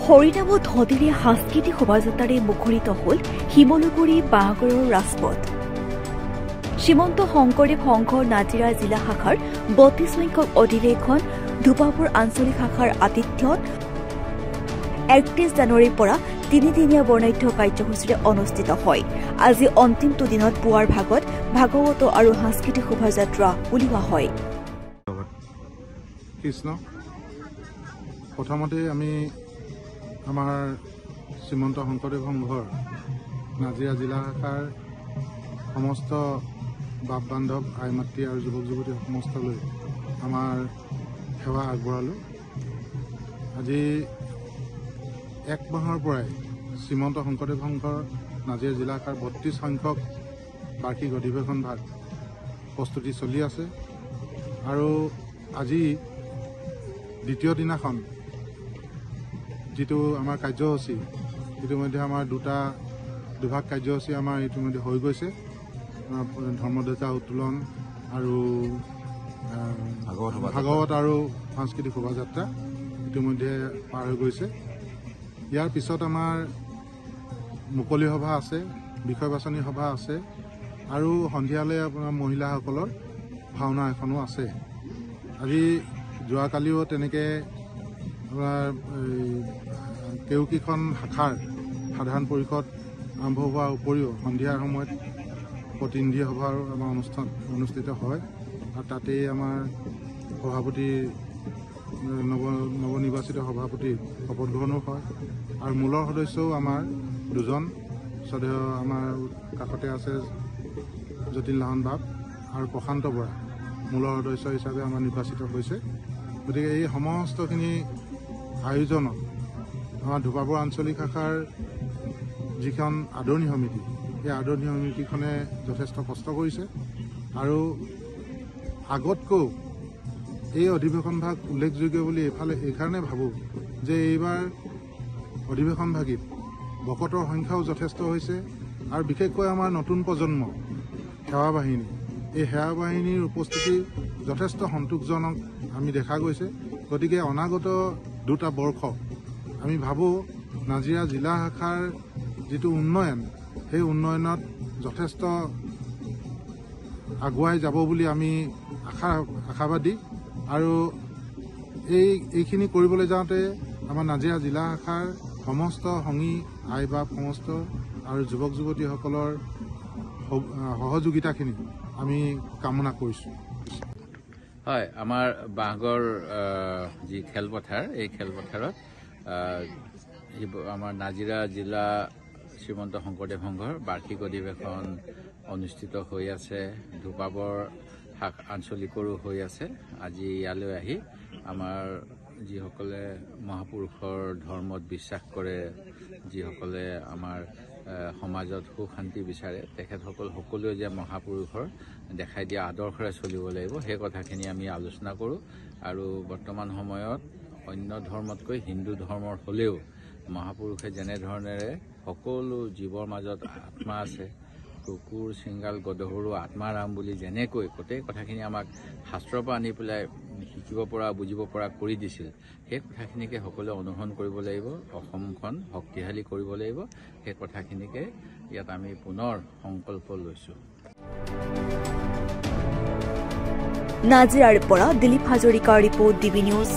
হৰিনামত ধতিৰে সাংস্কৃতিক শোভাযাত্ৰাৰে মুখৰিত হ'ল শিমলুগুৰি বাঁহগড়ৰ ৰাজপথ। শ্ৰীমন্ত শংকৰদেৱ সংঘৰ নাজিৰা জিলা শাখাৰ ৩২ সংখ্যক অধিৱেশন ধুপাপুৰ আঞ্চলিক শাখাৰ আতিথ্যত ৩১ জানুৱাৰীৰ পৰা তিনিদিনীয়া বৰ্ণাঢ্য কাৰ্যসূচীৰে অনুষ্ঠিত হয়। আজি অন্তিমটো দিনত পুৱাৰ ভাগত ভাগৱত আৰু সাংস্কৃতিক শোভাযাত্ৰা উলিওৱা হয়। কৃষ্ণ প্ৰথমতে আমি আমাৰ শ্ৰীমন্ত শংকৰদেৱ সংঘৰ নাজিৰা জিলা শাখাৰ সমস্ত বাপ বান্ধৱ আই মাতৃ আৰু যুৱক যুৱতী সমস্তলৈ আমাৰ সেৱা আগবঢ়ালোঁ। আজি ১ মাহৰ পৰাই শ্ৰীমন্ত শংকৰদেৱ সংঘৰ নাজিৰা জিলা শাখাৰ ৩২ সংখ্যক বাৰ্ষিক অধিৱেশন ভাগ প্ৰস্তুতি চলি আছে আৰু আজি দ্বিতীয় দিনাখন যিটো আমাৰ কাৰ্যসূচী ইতিমধ্যে আমাৰ দুভাগ কাৰ্যসূচী আমাৰ ইতিমধ্যে হৈ গৈছে। ধৰ্মধ্বজা উত্তোলন আৰু ভাগৱত আৰু সাংস্কৃতিক শোভাযাত্ৰা ইতিমধ্যে পাৰ হৈ গৈছে। ইয়াৰ পিছত আমাৰ মুকলি সভা আছে, বিষয় বাছনি সভা আছে আৰু সন্ধিয়ালৈ আপোনাৰ মহিলাসকলৰ ভাওনা এখনো আছে। আজি যোৱাকালিও তেনেকৈ আপোনাৰ কেউকেইখন শাখাৰ সাধাৰণ পৰিষদ আৰম্ভ হোৱাৰ উপৰিও সন্ধিয়াৰ সময়ত প্ৰতিনিধি সভাৰ আমাৰ অনুষ্ঠান অনুষ্ঠিত হয় আৰু তাতেই আমাৰ সভাপতি নৱনিৰ্বাচিত সভাপতিৰ শপত গ্ৰহণো হয় আৰু মূলৰ সদস্যও আমাৰ দুজন শ্ৰদ্ধেয় আমাৰ কাষতে আছে যতীন লাহন বাপ আৰু প্ৰশান্ত বৰা মূলৰ সদস্য হিচাপে আমাৰ নিৰ্বাচিত হৈছে। গতিকে এই সমস্তখিনি আয়োজনত আমাৰ ধুপাপুৰ আঞ্চলিক শাখাৰ যিখন আদৰণি সমিতি এই আদৰণি সমিতিখনে যথেষ্ট কষ্ট কৰিছে আৰু আগতকৈ এই অধিৱেশন ভাগ উল্লেখযোগ্য বুলি এইকাৰণে ভাবোঁ যে এইবাৰ অধিৱেশন ভাগিত ভকতৰ সংখ্যাও যথেষ্ট হৈছে আৰু বিশেষকৈ আমাৰ নতুন প্ৰজন্ম সেৱা বাহিনী এই সেৱা বাহিনীৰ উপস্থিতি যথেষ্ট সন্তোষজনক আমি দেখা গৈছে। গতিকে অনাগত 2টা বৰ্ষ আমি ভাবোঁ নাজিৰা জিলা শাখাৰ যিটো উন্নয়ন সেই উন্নয়নত যথেষ্ট আগুৱাই যাব বুলি আমি আশাবাদী আৰু এইখিনি কৰিবলৈ যাওঁতে আমাৰ নাজিৰা জিলা শাখাৰ সমস্ত সংগী আই বাপ সমস্ত আৰু যুৱক যুৱতীসকলৰ সহযোগিতাখিনি আমি কামনা কৰিছোঁ। হয়, আমাৰ বাঁহগড় যি খেলপথাৰ এই খেলপথাৰত আমাৰ নাজিৰা জিলা শ্ৰীমন্ত শংকৰদেৱ সংঘৰ বাৰ্ষিক অধিৱেশন অনুষ্ঠিত হৈ আছে। ধুপাবৰ আঞ্চলিকৰো হৈ আছে। আজি ইয়ালৈ আহি আমাৰ যিসকলে মহাপুৰুষৰ ধৰ্মত বিশ্বাস কৰে, যিসকলে আমাৰ সমাজত সুখ শান্তি বিচাৰে, তেখেতসকল সকলোৱে যে মহাপুৰুষৰ দেখাই দিয়া আদৰ্শৰে চলিব লাগিব সেই কথাখিনি আমি আলোচনা কৰোঁ। আৰু বৰ্তমান সময়ত অন্য ধৰ্মতকৈ হিন্দু ধৰ্মৰ হ'লেও মহাপুৰুষে যেনেধৰণেৰে সকলো জীৱৰ মাজত আত্মা আছে, কুকুৰ চিংগাল গদহৰু আত্মাৰাম বুলি যেনেকৈ গোটেই কথাখিনি আমাক শাস্ত্ৰৰ পৰা আনি পেলাই শিকিব পৰা বুজিব পৰা কৰি দিছিল, সেই কথাখিনিকে সকলোৱে অনুসৰণ কৰিব লাগিব। অসমখন শক্তিশালী কৰিব লাগিব। সেই কথাখিনিকে ইয়াত আমি পুনৰ সংকল্প লৈছোঁ। নাজিৰাৰ পৰা দিলীপ হাজৰিকাৰ ৰিপৰ্ট, DB নিউজ।